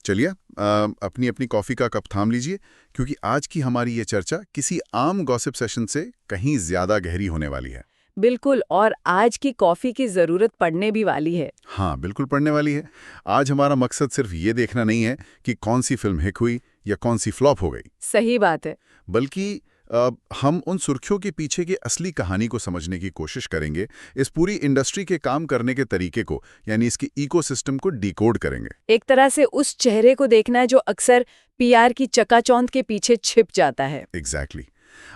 चलिए अपनी अपनी कॉफ़ी का कप थाम लीजिए, क्योंकि आज की हमारी ये चर्चा किसी आम गॉसिप सेशन से कहीं ज़्यादा गहरी होने वाली है। बिल्कुल, और आज की कॉफी की जरूरत पड़ने भी वाली है। हाँ, बिल्कुल पड़ने वाली है। आज हमारा मकसद सिर्फ ये देखना नहीं है कि कौन सी फिल्म हिट हुई या कौन सी फ्लॉप हो गई, सही बात है। बल्कि हम उन सुर्खियों के पीछे की असली कहानी को समझने की कोशिश करेंगे, इस पूरी इंडस्ट्री के काम करने के तरीके को, यानी इसकी इकोसिस्टम को डिकोड करेंगे। एक तरह से उस चेहरे को देखना है जो अक्सर पीआर की चकाचौंध के पीछे छिप जाता है। एग्जैक्टली।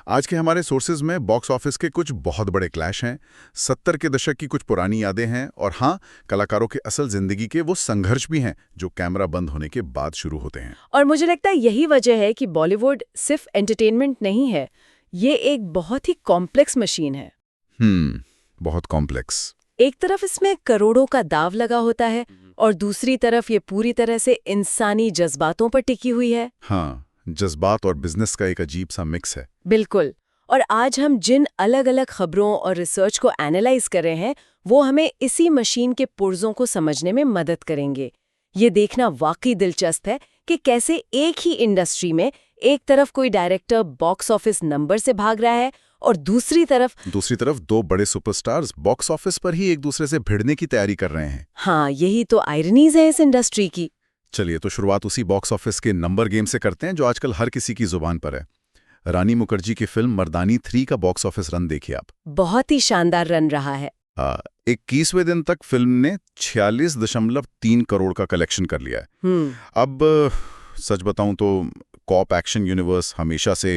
आज के हमारे सोर्सेज में बॉक्स ऑफिस के कुछ बहुत बड़े क्लैश हैं, 70 के दशक की कुछ पुरानी यादें हैं, और हाँ, कलाकारों के असल जिंदगी के वो संघर्ष भी हैं जो कैमरा बंद होने के बाद शुरू होते हैं। और मुझे लगता है यही वजह है कि बॉलीवुड सिर्फ एंटरटेनमेंट नहीं है, ये एक बहुत ही कॉम्प्लेक्स मशीन है। बहुत कॉम्प्लेक्स। एक तरफ इसमें करोड़ों का दाव लगा होता है और दूसरी तरफ ये पूरी तरह से इंसानी जज्बातों पर टिकी हुई है। हाँ, जज्बात और बिजनेस का एक अजीब सा मिक्स है। बिल्कुल। और आज हम जिन अलग अलग खबरों और रिसर्च को एनालाइज कर रहे हैं, वो हमें इसी मशीन के पुर्जों को समझने में मदद करेंगे। ये देखना वाकई दिलचस्प है कि कैसे एक ही इंडस्ट्री में एक तरफ कोई डायरेक्टर बॉक्स ऑफिस नंबर से भाग रहा है और दूसरी तरफ दो बड़े सुपरस्टार्स बॉक्स ऑफिस पर ही एक दूसरे से भिड़ने की तैयारी कर रहे हैं। हाँ, यही तो आयरनीज है इस इंडस्ट्री की। चलिए तो शुरुआत उसी बॉक्स ऑफिस के नंबर गेम से करते हैं जो आजकल हर किसी की जुबान पर है। रानी मुखर्जी की फिल्म मर्दानी 3 का बॉक्स ऑफिस रन देखिए आप। बहुत ही शानदार रन रहा है। 21वें दिन तक फिल्म ने 46.3 करोड़ का कलेक्शन कर लिया है। अब सच बताऊं तो कॉप एक्शन यूनिवर्स हमेशा से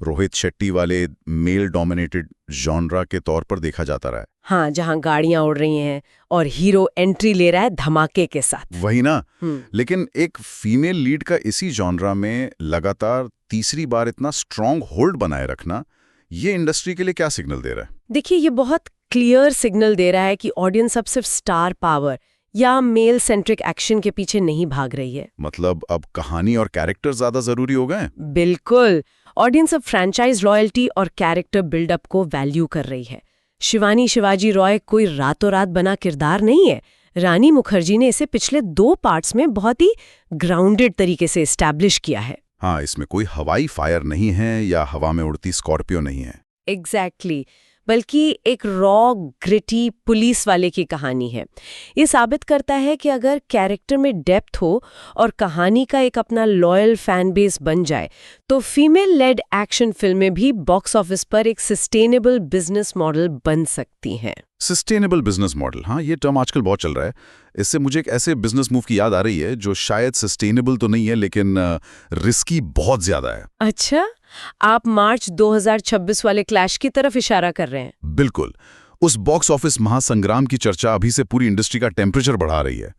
रोहित शेट्टी वाले मेल डोमिनेटेड जॉनरा के तौर पर देखा जाता रहा है। हाँ, जहाँ गाड़ियां उड़ रही हैं और हीरो एंट्री ले रहा है धमाके के साथ। वही ना। लेकिन एक फीमेल लीड का इसी जॉनरा में लगातार तीसरी बार इतना स्ट्रॉन्ग होल्ड बनाए रखना, ये इंडस्ट्री के लिए क्या सिग्नल दे रहा है? देखिए, ये बहुत क्लियर सिग्नल दे रहा है कि ऑडियंस अब सिर्फ स्टार पावर या मेल सेंट्रिक एक्शन के पीछे नहीं भाग रही है। मतलब अब कहानी और कैरेक्टर ज्यादा जरूरी हो गए? बिल्कुल। ऑडियंस अब फ्रेंचाइज रॉयल्टी और कैरेक्टर बिल्डअप को वैल्यू कर रही है। शिवाजी रॉय कोई रातों रात बना किरदार नहीं है। रानी मुखर्जी ने इसे पिछले 2 पार्ट्स में बहुत ही ग्राउंडेड तरीके से एस्टैब्लिश किया है। हाँ, इसमें कोई हवाई फायर नहीं है या हवा में उड़ती स्कॉर्पियो नहीं है। एग्जैक्टली। बल्कि एक रॉ ग्रिटी पुलिस वाले की कहानी है। ये साबित करता है कि अगर कैरेक्टर में डेप्थ हो और कहानी का एक अपना लॉयल फैन बेस बन जाए, तो फीमेल लेड एक्शन फिल्में भी बॉक्स ऑफिस पर एक सस्टेनेबल बिजनेस मॉडल बन सकती हैं। सस्टेनेबल बिजनेस मॉडल, हाँ, ये टर्म आजकल बहुत चल रहा है। इससे मुझे एक ऐसे बिजनेस मूव की याद आ रही है जो शायद सस्टेनेबल तो नहीं है लेकिन रिस्की बहुत ज्यादा है। अच्छा, आप मार्च 2026 वाले क्लैश की तरफ इशारा कर रहे हैं? बिल्कुल। उस बॉक्स ऑफिस महासंग्राम की चर्चा अभी से पूरी इंडस्ट्री का टेम्परेचर बढ़ा रही है।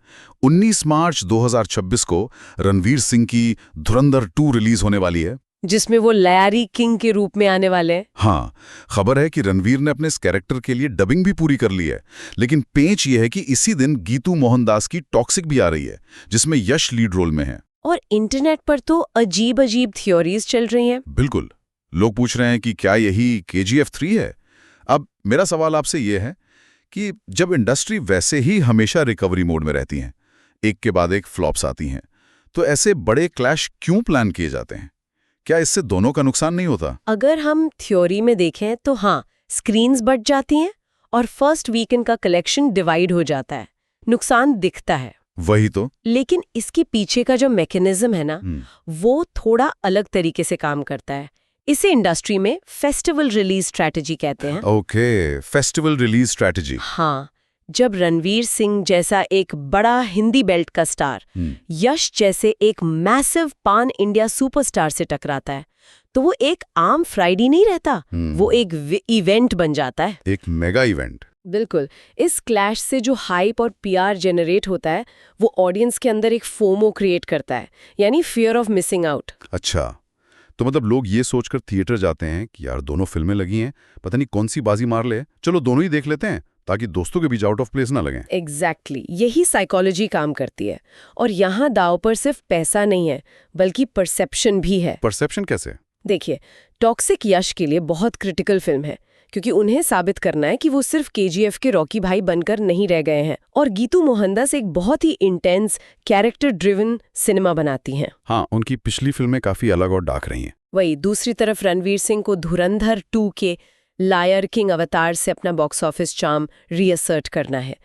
19 मार्च 2026 को रणवीर सिंह की धुरंधर 2 रिलीज होने वाली है, जिसमें वो लयारी किंग के रूप में आने वाले हैं। हाँ, खबर है कि रणवीर ने अपने इस कैरेक्टर के लिए डबिंग भी पूरी कर ली है। लेकिन पेंच ये है कि इसी दिन गीतू मोहनदास की टॉक्सिक भी आ रही है, जिसमें यश लीड रोल में है। और इंटरनेट पर तो अजीब अजीब थ्योरीज चल रही हैं। बिल्कुल। लोग पूछ रहे हैं कि क्या यही KGF 3 है? अब मेरा सवाल आपसे ये है कि जब इंडस्ट्री वैसे ही हमेशा रिकवरी मोड में रहती है, एक के बाद एक फ्लॉप्स आती हैं, तो ऐसे बड़े क्लैश क्यों प्लान किए जाते हैं? क्या इससे दोनों का नुकसान नहीं होता? अगर हम थ्योरी में देखें तो हाँ, स्क्रीन्स बढ़ जाती हैं और फर्स्ट वीकेंड का कलेक्शन डिवाइड हो जाता है। नुकसान दिखता है। वही तो। लेकिन इसके पीछे का जो मैकेनिज्म है ना, वो थोड़ा अलग तरीके से काम करता है। इसे इंडस्ट्री में फेस्टिवल रिलीज स्ट्रैटेजी कहते हैं। Okay, festival release strategy. हाँ, जब रणवीर सिंह जैसा एक बड़ा हिंदी बेल्ट का स्टार यश जैसे एक मैसिव पान इंडिया सुपरस्टार से टकराता है, तो वो एक आम फ्राइडे नहीं रहता, वो एक इवेंट बन जाता है, एक मेगा इवेंट। बिल्कुल। इस क्लैश से जो हाइप और PR जनरेट होता है, वो ऑडियंस के अंदर एक फोमो क्रिएट करता है, यानी फियर ऑफ मिसिंग आउट। अच्छा, तो मतलब लोग ये सोचकर थिएटर जाते हैं कि यार दोनों फिल्में लगी हैं, पता नहीं कौन सी बाजी मार ले, चलो दोनों ही देख लेते हैं ताकि दोस्तों के बीच आउट ऑफ प्लेस ना लगें। एग्जैक्टली, यही साइकोलॉजी काम करती है। और यहाँ दाव पर सिर्फ पैसा नहीं है, बल्कि परसेप्शन भी है। परसेप्शन कैसे? देखिए, टॉक्सिक यश के लिए बहुत क्रिटिकल फिल्म है, क्योंकि उन्हें साबित करना है कि वो सिर्फ केजीएफ के रॉकी भाई बनकर नहीं रह गए हैं। और गीतू मोहनदास एक बहुत ही इंटेंस, कैरेक्टर ड्रिवन सिनेमा बनाती हैं। हाँ, उनकी पिछली फिल्में काफी अलग और डार्क रही हैं। वही दूसरी तरफ रणवीर सिंह को धुरंधर 2 के लायर किंग अवतार से अपना बॉक्स ऑफिस चार्म रीअसर्ट करना है।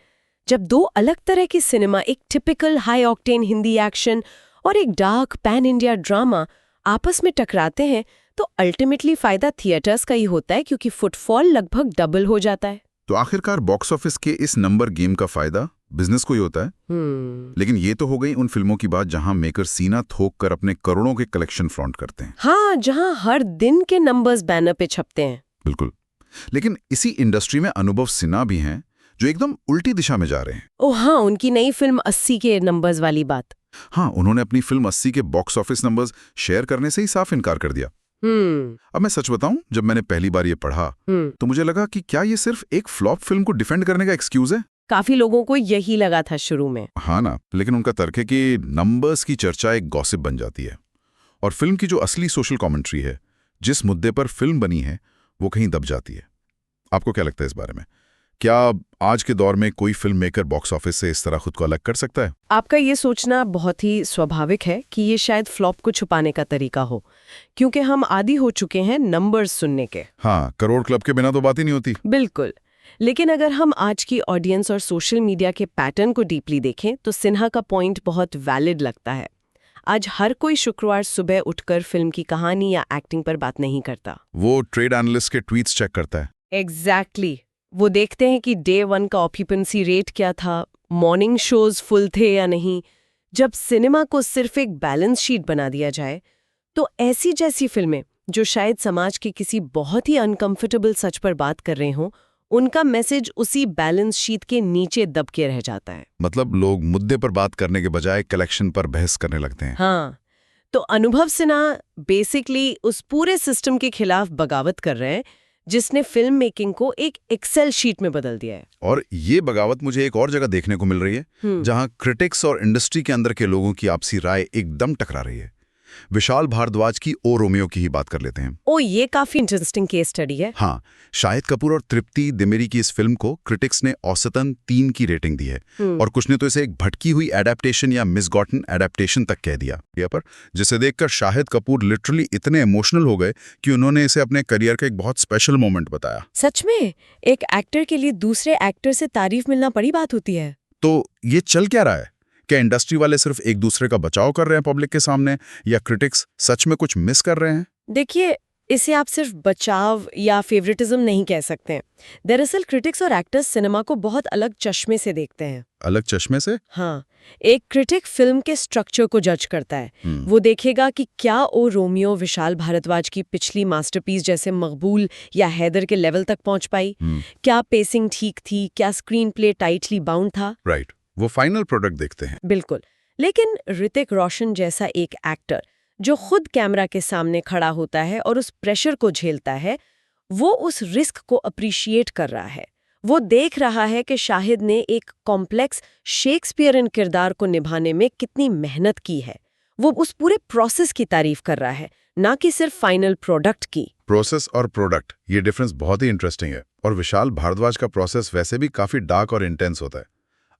जब दो अलग तरह की सिनेमा, एक typical high octane Hindi action और एक डार्क पैन इंडिया ड्रामा आपस में टकराते हैं, तो अल्टीमेटली फायदा थिएटर्स का ही होता है, क्योंकि फुटफॉल लगभग डबल हो जाता है। तो आखिरकार बॉक्स ऑफिस के इस नंबर गेम का फायदा बिजनेस को ही होता है। लेकिन ये तो हो गई उन फिल्मों की बात जहां मेकर सीना ठोक कर अपने करोड़ों के कलेक्शन फ्लॉन्ट करते हैं। हाँ, जहां हर दिन के नंबर्स बैनर पे छपते हैं। बिल्कुल। लेकिन इसी इंडस्ट्री में अनुभव सिन्हा भी हैं जो एकदम उल्टी दिशा में जा रहे हैं। ओह हाँ, उनकी नई फिल्म 80 के नंबर्स वाली बात। हाँ, उन्होंने अपनी फिल्म 80 के बॉक्स ऑफिस नंबर्स शेयर करने से ही साफ इनकार कर दिया। अब मैं सच बताऊं, जब मैंने पहली बार ये पढ़ा तो मुझे लगा कि क्या ये सिर्फ एक फ्लॉप फिल्म को डिफेंड करने का एक्सक्यूज है। काफी लोगों को यही लगा था शुरू में। हाँ ना, लेकिन उनका तर्क है कि नंबर्स की चर्चा एक गॉसिप बन जाती है और फिल्म की जो असली सोशल कमेंट्री है, जिस मुद्दे पर फिल्म बनी है, वो कहीं दब जाती है। आपको क्या लगता है इस बारे में? क्या आज के दौर में कोई फिल्म मेकर बॉक्स ऑफिस से इस तरह खुद को अलग कर सकता है? आपका ये सोचना बहुत ही स्वाभाविक है कि ये शायद फ्लॉप को छुपाने का तरीका हो, क्योंकि हम आदी हो चुके हैं नंबर्स सुनने के। हाँ, करोड़ क्लब के बिना तो बात ही नहीं होती। बिल्कुल। लेकिन अगर हम आज की ऑडियंस और सोशल मीडिया के पैटर्न को डीपली देखें तो सिन्हा का पॉइंट बहुत वैलिड लगता है। आज हर कोई शुक्रवार सुबह उठकर फिल्म की कहानी या एक्टिंग पर बात नहीं करता। वो ट्रेड एनालिस्ट के ट्वीट्स चेक करता है। एग्जैक्टली। वो देखते हैं कि डे 1 का ऑक्यूपेंसी रेट क्या था, मॉर्निंग शोज फुल थे या नहीं। जब सिनेमा को सिर्फ एक बैलेंस शीट बना दिया जाए, तो ऐसी जैसी फिल्में जो शायद समाज के किसी बहुत ही अनकंफर्टेबल सच पर बात कर रहे हों, उनका मैसेज उसी बैलेंस शीट के नीचे दब के रह जाता है। मतलब लोग मुद्दे पर बात करने के बजाय कलेक्शन पर बहस करने लगते हैं। हाँ, तो अनुभव सिन्हा बेसिकली उस पूरे सिस्टम के खिलाफ बगावत कर रहे हैं जिसने फिल्म मेकिंग को एक एक्सेल शीट में बदल दिया है। और ये बगावत मुझे एक और जगह देखने को मिल रही है, जहां क्रिटिक्स और इंडस्ट्री के अंदर के लोगों की आपसी राय एकदम टकरा रही है। विशाल भारद्वाज की ओ रोमियो की ही बात कर लेते हैं। ओ, ये काफी इंटरेस्टिंग केस स्टडी है। हाँ, शाहिद कपूर और तृप्ति दिमेरी की इस फिल्म को क्रिटिक्स ने औसतन 3 की रेटिंग दी है और कुछ ने तो इसे एक भटकी हुई एडेप्टेशन या मिसगॉटन एडेप्टेशन तक कह दिया पर जिसे देखकर शाहिद कपूर लिटरली इतने इमोशनल हो गए कि उन्होंने इसे अपने करियर का एक बहुत स्पेशल मोमेंट बताया। सच में एक एक्टर के लिए दूसरे एक्टर से तारीफ मिलना बड़ी बात होती है। तो ये चल क्या रहा है? क्या इंडस्ट्री वाले सिर्फ एक दूसरे का बचाव कर रहे हैं पब्लिक के सामने, या क्रिटिक्स सच में कुछ मिस कर रहे हैं? देखिए, इसे आप सिर्फ बचाव या फेवरेटिज्म नहीं कह सकते। दरअसल क्रिटिक्स और एक्टर्स सिनेमा को बहुत अलग चश्मे से देखते हैं। अलग चश्मे से? हाँ, एक क्रिटिक फिल्म के स्ट्रक्चर को जज करता है। वो देखेगा कि क्या ओ रोमियो विशाल भारद्वाज की पिछली मास्टरपीस जैसे मकबूल या हैदर के लेवल तक पहुंच पाई, क्या पेसिंग ठीक थी, क्या स्क्रीन प्ले टाइटली बाउंड था। राइट, वो फाइनल प्रोडक्ट देखते हैं। बिल्कुल। लेकिन ऋतिक रोशन जैसा एक एक्टर जो खुद कैमरा के सामने खड़ा होता है और उस प्रेशर को झेलता है, वो उस रिस्क को अप्रिशिएट कर रहा है। वो देख रहा है कि शाहिद ने एक कॉम्प्लेक्स शेक्सपियरन किरदार को निभाने में कितनी मेहनत की है। वो उस पूरे प्रोसेस की तारीफ कर रहा है, ना कि सिर्फ फाइनल प्रोडक्ट की। प्रोसेस और प्रोडक्ट, ये डिफरेंस बहुत ही इंटरेस्टिंग है। और विशाल भारद्वाज का प्रोसेस वैसे भी काफी डार्क और इंटेंस होता है।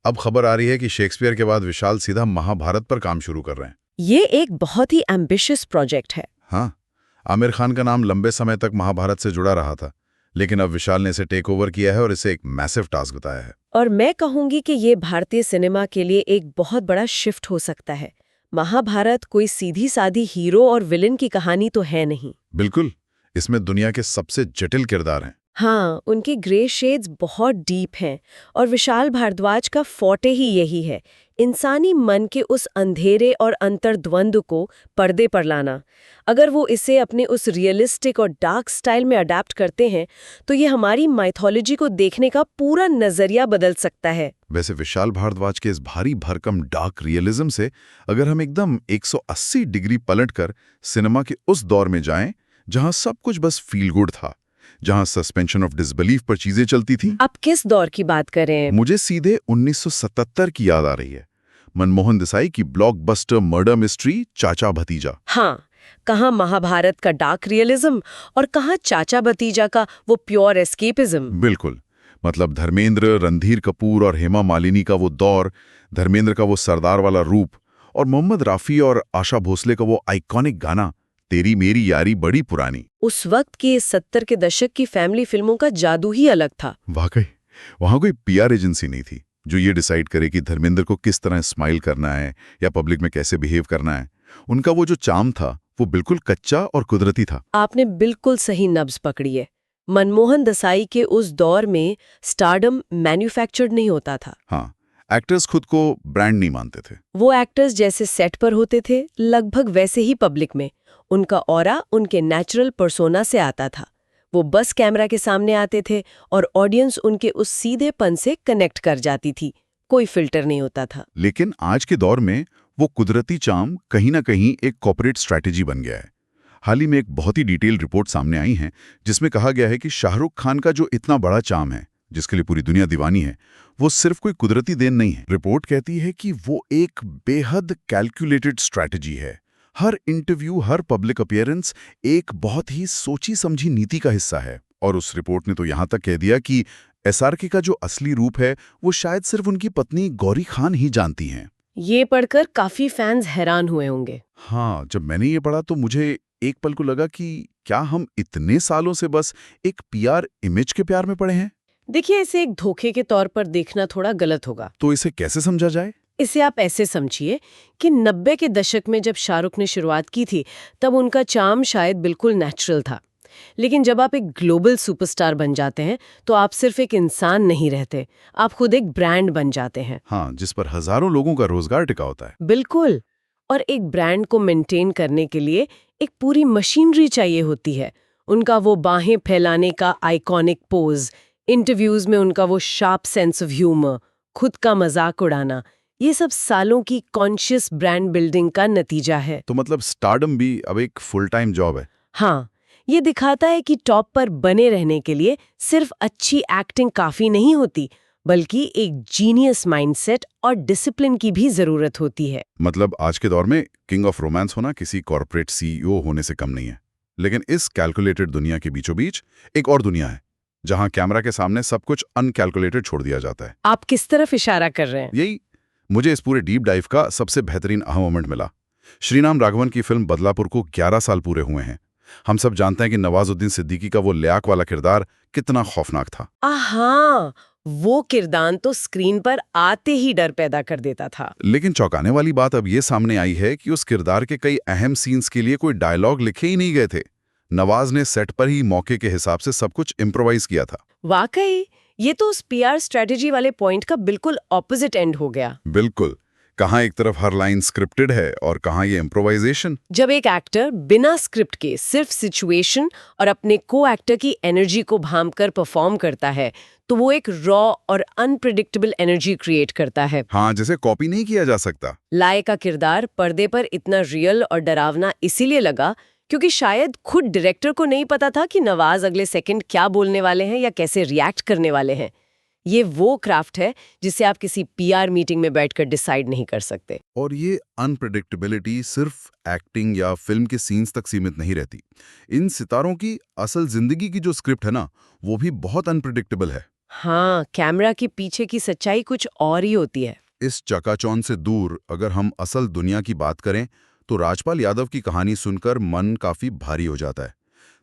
अब खबर आ रही है कि शेक्सपियर के बाद विशाल सीधा महाभारत पर काम शुरू कर रहे हैं। ये एक बहुत ही एम्बिशियस प्रोजेक्ट है। हाँ, आमिर खान का नाम लंबे समय तक महाभारत से जुड़ा रहा था, लेकिन अब विशाल ने इसे टेक ओवर किया है और इसे एक मैसिव टास्क बताया है। और मैं कहूंगी कि ये भारतीय सिनेमा के लिए एक बहुत बड़ा शिफ्ट हो सकता है। महाभारत कोई सीधी सादी हीरो और विलेन की कहानी तो है नहीं। बिल्कुल, इसमें दुनिया के सबसे जटिल किरदार हैं। हाँ, उनके ग्रे शेड्स बहुत डीप हैं और विशाल भारद्वाज का फोर्टे ही यही है, इंसानी मन के उस अंधेरे और अंतर्द्वंद को पर्दे पर लाना। अगर वो इसे अपने उस रियलिस्टिक और डार्क स्टाइल में अडैप्ट करते हैं तो ये हमारी माइथोलॉजी को देखने का पूरा नजरिया बदल सकता है। वैसे विशाल भारद्वाज के इस भारी भरकम डार्क रियलिज्म से अगर हम एकदम 180 डिग्री पलटकर सिनेमा के उस दौर में जाएं जहां सब कुछ बस फील गुड था, जहां सस्पेंशन ऑफ डिसबिलीफ पर चीजें चलती थी। आप किस दौर की बात करें? मुझे सीधे 1977 की याद आ रही है। मनमोहन देसाई की ब्लॉकबस्टर मर्डर मिस्ट्री चाचा भतीजा। हाँ, कहाँ महाभारत का डार्क रियलिज्म और कहाँ चाचा भतीजा का वो प्योर एस्केपिज्म। बिल्कुल। मतलब धर्मेंद्र, रणधीर कपूर और हेमा मालिनी का वो दौर, धर्मेंद्र का वो सरदार वाला रूप, और मोहम्मद राफी और आशा भोसले का वो आइकॉनिक गाना तेरी मेरी यारी बड़ी पुरानी। उस वक्त की 70 के दशक की फैमिली फिल्मों का जादू ही अलग था। वाकई वहां कोई पीआर एजेंसी नहीं थी जो ये डिसाइड करे कि धर्मेंद्र को किस तरह स्माइल करना है या पब्लिक में कैसे बिहेव करना है। उनका वो जो चार्म था वो बिल्कुल कच्चा और कुदरती था। आपने बिल्कुल सही नब्ज पकड़ी है। मनमोहन देसाई के उस दौर में स्टारडम मैन्युफैक्चर्ड नहीं होता था। हाँ, एक्टर्स खुद को ब्रांड नहीं मानते थे। वो एक्टर्स जैसे सेट पर होते थे, लगभग वैसे ही पब्लिक में। उनका ऑरा उनके नेचुरल पर्सोना से आता था। वो बस कैमरा के सामने आते थे और ऑडियंस उनके उस सीधेपन से कनेक्ट कर जाती थी। कोई फिल्टर नहीं होता था। लेकिन आज के दौर में वो कुदरती चार्म कहीं ना कहीं एक कॉर्पोरेट स्ट्रैटेजी बन गया है। हाल ही में एक बहुत ही डिटेल रिपोर्ट सामने आई है जिसमें कहा गया है कि शाहरुख खान का जो इतना बड़ा चार्म है, जिसके लिए पूरी दुनिया दीवानी है, वो सिर्फ कोई कुदरती देन नहीं है। रिपोर्ट कहती है कि वो एक बेहद कैलकुलेटेड स्ट्रैटेजी है। हर इंटरव्यू, हर पब्लिक अपीयरेंस एक बहुत ही सोची समझी नीति का हिस्सा है। और उस रिपोर्ट ने तो यहां तक कह दिया कि एसआरके का जो असली रूप है वो शायद सिर्फ उनकी पत्नी गौरी खान ही जानती हैं। ये पढ़कर काफी फैंस हैरान हुए होंगे। हाँ, जब मैंने ये पढ़ा तो मुझे एक पल को लगा कि क्या हम इतने सालों से बस एक पीआर इमेज के प्यार में पड़े हैं? देखिए, इसे एक धोखे के तौर पर देखना थोड़ा गलत होगा। तो इसे कैसे समझा जाए? इसे आप ऐसे समझिए कि 90 के दशक में जब शाहरुख ने शुरुआत की थी, तब उनका चार्म शायद बिल्कुल नेचुरल था। लेकिन जब आप एक ग्लोबल सुपरस्टार बन जाते हैं, तो आप सिर्फ एक इंसान नहीं रहते, आप खुद एक ब्रांड बन जाते हैं। हाँ, जिस पर हजारों लोगों का रोजगार टिका होता है। बिल्कुल। और एक ब्रांड को मेंटेन करने के लिए एक पूरी मशीनरी चाहिए होती है। उनका वो बाहें फैलाने का आइकॉनिक पोज, इंटरव्यूज में उनका वो शार्प सेंस ऑफ ह्यूमर, खुद का मजाक उड़ाना, ये सब सालों की कॉन्शियस ब्रांड बिल्डिंग का नतीजा है। तो मतलब स्टारडम भी अब एक फुल टाइम जॉब है। हाँ, ये दिखाता है कि टॉप पर बने रहने के लिए सिर्फ अच्छी एक्टिंग काफी नहीं होती, बल्कि एक जीनियस माइंडसेट और डिसिप्लिन की भी जरूरत होती है। मतलब आज के दौर में किंग ऑफ रोमांस होना किसी कॉर्पोरेट सीईओ होने से कम नहीं है। लेकिन इस कैलकुलेटेड दुनिया के बीचों बीच एक और दुनिया है जहां कैमरा के सामने सब कुछ अनकैलकुलेटेड छोड़ दिया जाता है। आप किस तरफ इशारा कर रहे हैं? यही मुझे इस पूरे डीप डाइव का सबसे बेहतरीन अहम मोमेंट मिला। श्रीराम राघवन की फिल्म बदलापुर को 11 साल पूरे हुए हैं। हम सब जानते हैं कि नवाजुद्दीन सिद्दीकी का वो लियाक वाला किरदार कितना खौफनाक था। हाँ, वो किरदार तो स्क्रीन पर आते ही डर पैदा कर देता था। लेकिन चौंकाने वाली बात अब ये सामने आई है कि उस किरदार के कई अहम सीन्स के लिए कोई डायलॉग लिखे ही नहीं गए थे। नवाज ने सेट पर ही मौके के हिसाब से सब कुछ इम्प्रोवाइज किया था। वाकई, ये तो उस पीआर स्ट्रेटेजी वाले पॉइंट का बिल्कुल ऑपोजिट एंड हो गया। बिल्कुल। कहाँ एक तरफ हर लाइन स्क्रिप्टेड है और कहाँ ये इम्प्रोवाइजेशन। जब एक एक्टर बिना स्क्रिप्ट के सिर्फ सिचुएशन और अपने को एक्टर की एनर्जी को भांपकर परफॉर्म करता है, तो वो एक रॉ और अनप्रिडिक्टेबल एनर्जी क्रिएट करता है। हाँ, जिसे कॉपी नहीं किया जा सकता। लाए का किरदार पर्दे पर इतना रियल और डरावना इसीलिए लगा क्योंकि शायद खुद डायरेक्टर को नहीं पता था कि नवाज अगले सेकंड क्या बोलने वाले हैं या कैसे रिएक्ट करने वाले हैं। ये वो क्राफ्ट है जिसे आप किसी पीआर मीटिंग में बैठकर डिसाइड नहीं कर सकते। और ये अनप्रेडिक्टेबिलिटी सिर्फ एक्टिंग या फिल्म के सीन्स तक सीमित नहीं रहती। इन सितारों की असल जिंदगी की जो स्क्रिप्ट है ना, वो भी बहुत अनप्रेडिक्टेबल है। हाँ, कैमरा के पीछे की सच्चाई कुछ और ही होती है। इस चकाचौंध से दूर अगर हम असल दुनिया की बात करें तो राजपाल यादव की कहानी सुनकर मन काफी भारी हो जाता है।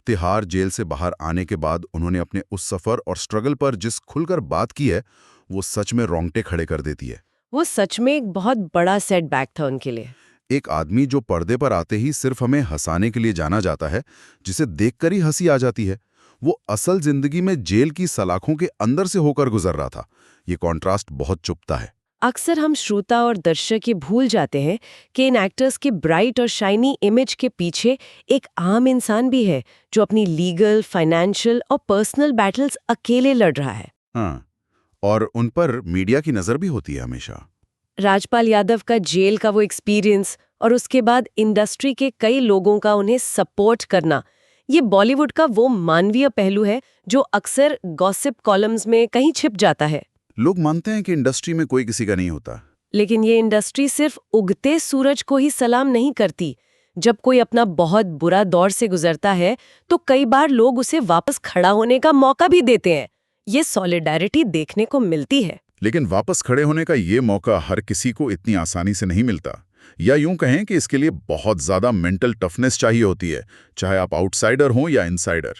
तिहाड़ जेल से बाहर आने के बाद उन्होंने अपने उस सफर और स्ट्रगल पर जिस खुलकर बात की है, वो सच में रोंगटे खड़े कर देती है। वो सच में एक बहुत बड़ा सेटबैक था उनके लिए। एक आदमी जो पर्दे पर आते ही सिर्फ हमें हंसाने के लिए जाना जाता है, जिसे देखकर ही हंसी आ जाती है, वो असल जिंदगी में जेल की सलाखों के अंदर से होकर गुजर रहा था। ये कॉन्ट्रास्ट बहुत चुभता है। अक्सर हम श्रोता और दर्शक ये भूल जाते हैं कि इन एक्टर्स के ब्राइट और शाइनी इमेज के पीछे एक आम इंसान भी है जो अपनी लीगल, फाइनेंशियल और पर्सनल बैटल्स अकेले लड़ रहा है। हाँ, और उन पर मीडिया की नजर भी होती है हमेशा। राजपाल यादव का जेल का वो एक्सपीरियंस और उसके बाद इंडस्ट्री के कई लोगों का उन्हें सपोर्ट करना, ये बॉलीवुड का वो मानवीय पहलू है जो अक्सर गॉसिप कॉलम्स में कहीं छिप जाता है। लोग मानते हैं कि इंडस्ट्री में कोई किसी का नहीं होता। लेकिन ये इंडस्ट्री सिर्फ उगते सूरज को ही सलाम नहीं करती। जब कोई अपना बहुत बुरा दौर से गुजरता है तो कई बार लोग उसे वापस खड़ा होने का मौका भी देते हैं। ये सॉलिडारिटी देखने को मिलती है। लेकिन वापस खड़े होने का ये मौका हर किसी को इतनी आसानी से नहीं मिलता, या यूं कहें कि इसके लिए बहुत ज्यादा मेंटल टफनेस चाहिए होती है, चाहे आप आउटसाइडर हों या इनसाइडर।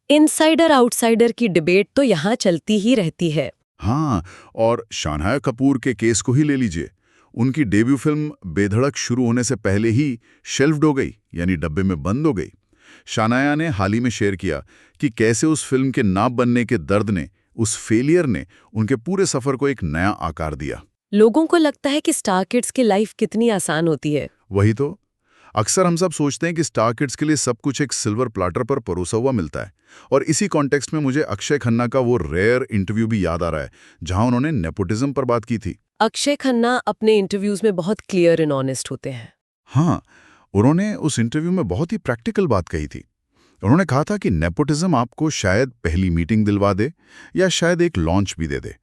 इनसाइडर आउटसाइडर की डिबेट तो यहाँ चलती ही रहती है। हाँ, और शानया कपूर के केस को ही ले लीजिए। उनकी डेब्यू फिल्म बेधड़क शुरू होने से पहले ही शेल्फ्ड हो गई, यानी डब्बे में बंद हो गई। शानया ने हाल ही में शेयर किया कि कैसे उस फिल्म के ना बनने के दर्द ने, उस फेलियर ने उनके पूरे सफर को एक नया आकार दिया। लोगों को लगता है कि स्टार किड्स की लाइफ कितनी आसान होती है। वही तो, अक्सर हम सब सोचते हैं कि स्टार किड्स के लिए सब कुछ एक सिल्वर प्लाटर पर परोसा हुआ मिलता है। और इसी कॉन्टेक्स्ट में मुझे अक्षय खन्ना का वो रेयर इंटरव्यू भी याद आ रहा है, जहां उन्होंने नेपोटिज्म पर बात की थी। अक्षय खन्ना अपने इंटरव्यूज में बहुत क्लियर एंड ऑनेस्ट होते हैं। हाँ, उन्होंने उस इंटरव्यू में बहुत ही प्रैक्टिकल बात कही थी। उन्होंने कहा था कि नेपोटिज्म आपको शायद पहली मीटिंग दिलवा दे या शायद एक लॉन्च भी दे दे,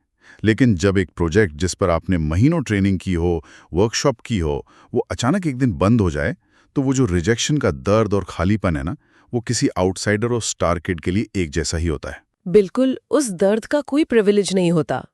लेकिन जब एक प्रोजेक्ट जिस पर आपने महीनों ट्रेनिंग की हो, वर्कशॉप की हो, वो अचानक एक दिन बंद हो जाए, तो वो जो रिजेक्शन का दर्द और खालीपन है ना, वो किसी आउटसाइडर और स्टार किड के लिए एक जैसा ही होता है। बिल्कुल, उस दर्द का कोई प्रिविलेज नहीं होता।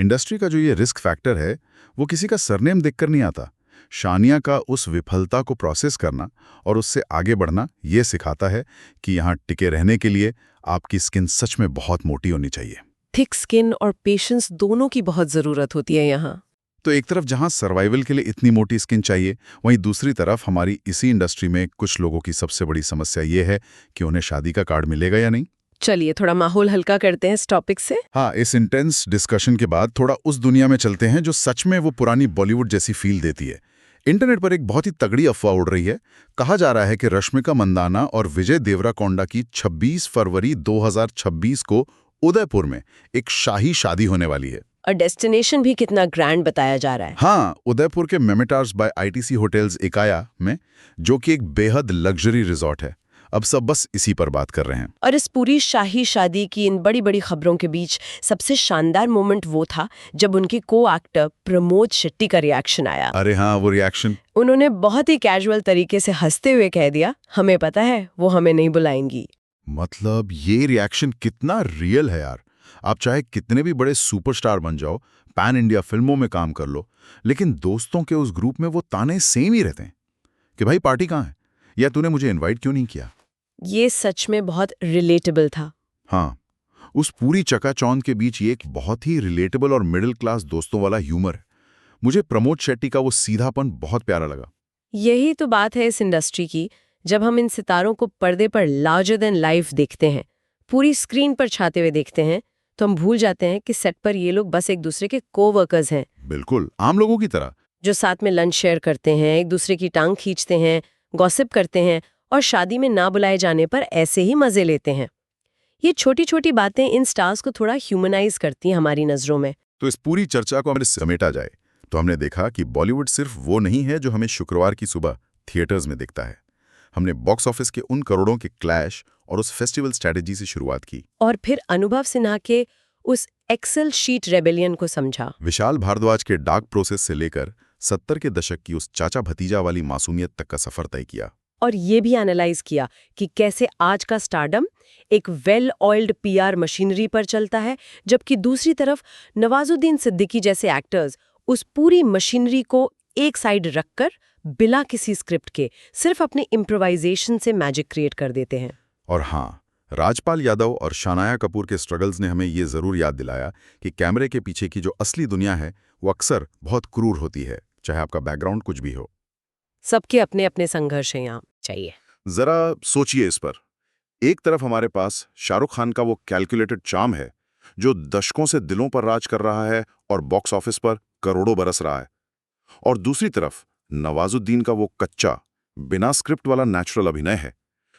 इंडस्ट्री का जो ये रिस्क फैक्टर है, वो किसी का सरनेम देखकर नहीं आता। शानिया का उस विफलता को प्रोसेस करना और उससे आगे बढ़ना ये सिखाता है कि यहाँ टिके रहने के लिए आपकी स्किन सच में बहुत मोटी होनी चाहिए। थिक स्किन और पेशेंस दोनों की बहुत जरूरत होती है यहाँ। तो एक तरफ जहां सर्वाइवल के लिए इतनी मोटी स्किन चाहिए, वहीं दूसरी तरफ हमारी इसी इंडस्ट्री में कुछ लोगों की सबसे बड़ी समस्या ये है कि उन्हें शादी का कार्ड मिलेगा या नहीं। चलिए थोड़ा माहौल हल्का करते हैं इस टॉपिक से। हाँ, इस इंटेंस डिस्कशन के बाद थोड़ा उस दुनिया में चलते हैं जो सच में वो पुरानी बॉलीवुड जैसी फील देती है। इंटरनेट पर एक बहुत ही तगड़ी अफवाह उड़ रही है। कहा जा रहा है कि रश्मिका मंदाना और विजय देवराकोंडा की 26 फरवरी 2026 को उदयपुर में एक शाही शादी होने वाली है। और डेस्टिनेशन भी कितना ग्रैंड बताया जा रहा है। हाँ, उदयपुर के मेमेटार्स बाय आईटीसी होटल्स इकाया में, जो कि एक बेहद लग्जरी रिजॉर्ट है। अब सब बस इसी पर बात कर रहे हैं। और इस पूरी शाही शादी की इन बड़ी बड़ी खबरों के बीच सबसे शानदार मोमेंट वो था जब उनके को एक्टर प्रमोद शेट्टी का रिएक्शन आया। अरे हाँ, वो रिएक्शन। उन्होंने बहुत ही कैजुअल तरीके से हंसते हुए कह दिया, हमें पता है वो हमें नहीं बुलाएंगी। मतलब ये रिएक्शन कितना रियल है यार। आप चाहे कितने भी बड़े सुपरस्टार बन जाओ, पैन इंडिया फिल्मों में काम कर लो, लेकिन दोस्तों के उस ग्रुप में वो ताने सेम ही रहते हैं कि भाई पार्टी कहाँ है, या तूने मुझे इनवाइट क्यों नहीं किया। ये सच में बहुत रिलेटेबल था। हाँ, उस पूरी चकाचौंध के बीच ये एक बहुत ही रिलेटेबल और मिडिल क्लास दोस्तों वाला ह्यूमर है। मुझे प्रमोद शेट्टी का वो सीधापन बहुत प्यारा लगा। यही तो बात है इस इंडस्ट्री की। जब हम इन सितारों को पर्दे पर लार्जर देन लाइफ देखते हैं, पूरी स्क्रीन पर छाते हुए देखते हैं, तो हम भूल जाते हैं कि सेट पर ये लोग बस एक दूसरे के को-वर्कर्स हैं। बिल्कुल आम लोगों की तरह, जो साथ में लंच शेयर करते हैं, एक दूसरे की टांग खींचते हैं, गॉसिप करते हैं और शादी में ना बुलाए जाने पर ऐसे ही मजे लेते हैं। ये छोटी छोटी बातें इन स्टार्स को थोड़ा ह्यूमनाइज करती हैं हमारी नजरों में। तो इस पूरी चर्चा को हमें समेटा जाए तो हमने देखा कि बॉलीवुड सिर्फ वो नहीं है जो हमें शुक्रवार की सुबह थिएटर्स में दिखता है। हमने बॉक्स ऑफिस के उन करोड़ों के क्लैश और उस फेस्टिवल स्ट्रैटेजी से शुरुआत की, और फिर अनुभव सिन्हा के उस एक्सेल शीट रेबेलियन को समझा। विशाल भारद्वाज के डार्क प्रोसेस से लेकर 70 के दशक की उस चाचा भतीजा वाली मासूमियत तक का सफर तय किया। और ये भी एनालाइज किया कि कैसे आज का स्टारडम एक वेल ऑयल्ड पीआर मशीनरी पर चलता है, जबकि दूसरी तरफ नवाजुद्दीन सिद्दीकी जैसे एक्टर्स उस पूरी मशीनरी को एक साइड रखकर बिना किसी स्क्रिप्ट के सिर्फ अपने इम्प्रोवाइजेशन से मैजिक क्रिएट कर देते हैं। और हाँ, राजपाल यादव और शानाया कपूर के स्ट्रगल्स ने हमें ये जरूर याद दिलाया कि कैमरे के पीछे की जो असली दुनिया है वो अक्सर बहुत क्रूर होती है, चाहे आपका बैकग्राउंड कुछ भी हो। सबके अपने अपने संघर्ष यहाँ चाहिए। जरा सोचिए इस पर। एक तरफ हमारे पास शाहरुख खान का वो कैलकुलेटेड चार्म है जो दशकों से दिलों पर राज कर रहा है और बॉक्स ऑफिस पर करोड़ों बरस रहा है, और दूसरी तरफ नवाजुद्दीन का वो कच्चा बिना स्क्रिप्ट वाला नेचुरल अभिनय है।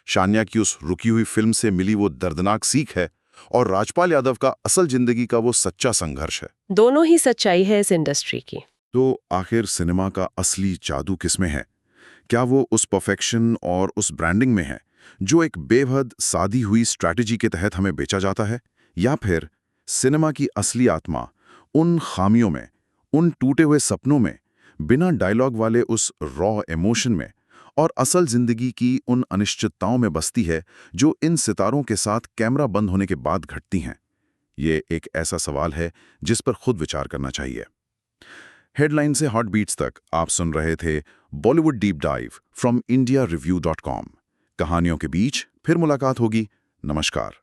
शानिया की उस रुकी हुई फिल्म से मिली वो दर्दनाक सीख है, और राजपाल यादव का असल जिंदगी का वो सच्चा संघर्ष है। दोनों ही सच्चाई है इस इंडस्ट्री की। तो आखिर सिनेमा का असली जादू किसमें है? क्या वो उस परफेक्शन और उस ब्रांडिंग में है जो एक बेहद सादी हुई स्ट्रैटेजी के तहत हमें बेचा जाता है, या फिर सिनेमा की असली आत्मा उन खामियों में, उन टूटे हुए सपनों में, बिना डायलॉग वाले उस रॉ इमोशन में, और असल जिंदगी की उन अनिश्चितताओं में बसती है जो इन सितारों के साथ कैमरा बंद होने के बाद घटती हैं? ये एक ऐसा सवाल है जिस पर खुद विचार करना चाहिए। हेडलाइन से हॉट बीट्स तक आप सुन रहे थे Bollywood deep dive from indiareview.com। कहानियों के बीच फिर मुलाकात होगी। नमस्कार।